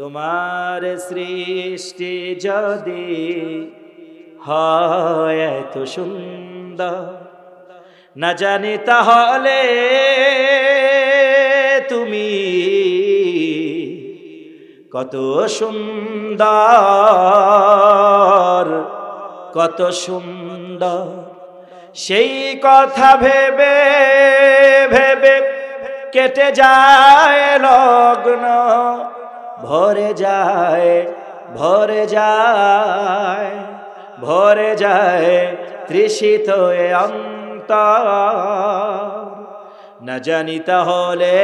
তোমার সৃষ্টি যদি হয় এত সুন্দর, না জানি তাহলে তুমি কত সুন্দর, কত সুন্দর। সেই কথা ভেবে ভেবে কেটে যায় লগ্ন, ভরে যায়, ভরে যায়, ভরে যায় তৃষিত এ অন্তর। না জানি তাহলে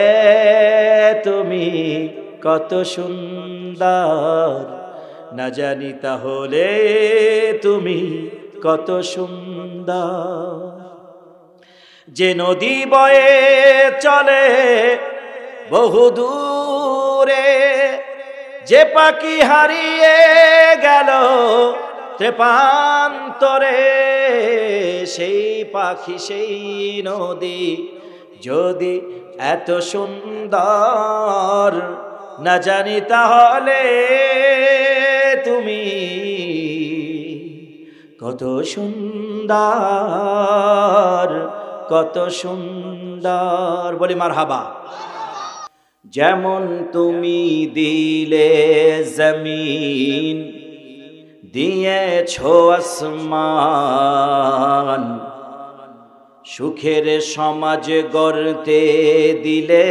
তুমি কত সুন্দর, না জানি তাহলে তুমি কত সুন্দর। যে নদী বয়ে চলে বহু দূরে, যে পাখি হারিয়ে গেল ত্রেপান্তরে, সেই পাখি সেই নদী যদি এত সুন্দর, না জানি তাহলে তুমি কত সুন্দর, কত সুন্দর। বলি মারহাবা। যেমন তুমি দিলে জমিন, দিয়েছো আসমান, সুখের সমাজ গড়তে দিলে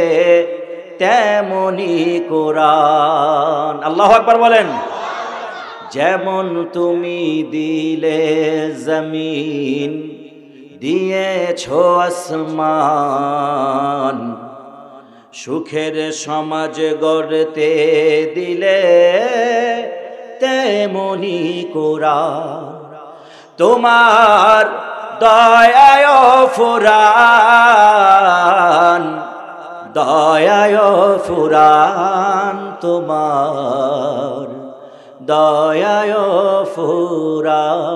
তেমনি কোরআন। আল্লাহু আকবার বলেন। যেমন তুমি দিলে জমিন, দিয়েছো আসমান, সুখের সমাজ গড়তে দিলে তেমনি কোরআন। তোমার দয়ায় ফুরান, দয়ায় ফুরান, তোমার দয়ায় ফুরান।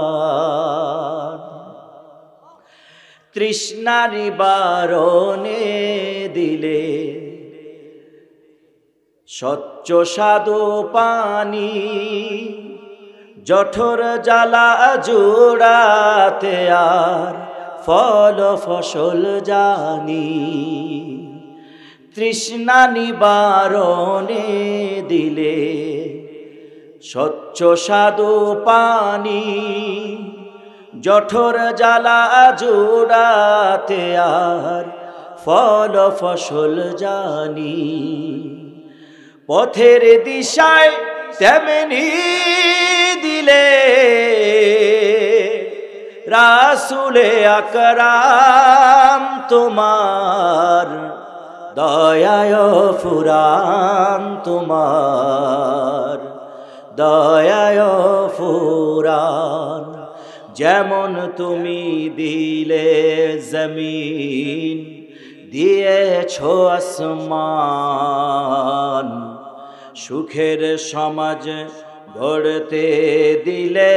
তৃষ্ণা নিবারণে দিলে স্বচ্ছ সাধু পানি, জঠর জ্বালা জোড়াতে আর ফল ফসল জানি। তৃষ্ণা নিবারণে দিলে স্বচ্ছ সাধু পানি, জঠর জ্বালা জোড়াতে আর ফল ফসল জানি। পথের দিশায় তেমনি দিলে রাসূলে আকরাম, তোমার দয়ায় ফুরান, তোমার দয়ায় ফুরান। যেমন তুমি দিলে জমিন, দিয়েছো আসমান, সুখের সমাজ গড়তে দিলে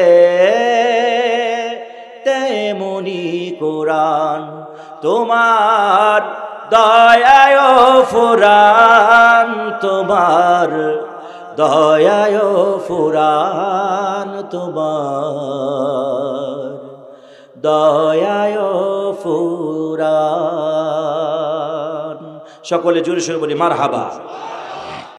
তেমনি কোরআন। তোমার দয়ায় ফুরান, তোমার দয়ায় ফুরান, তোমার দয়ায় ফুরান। সকলে জোরে সোরে বলি মারহাবা।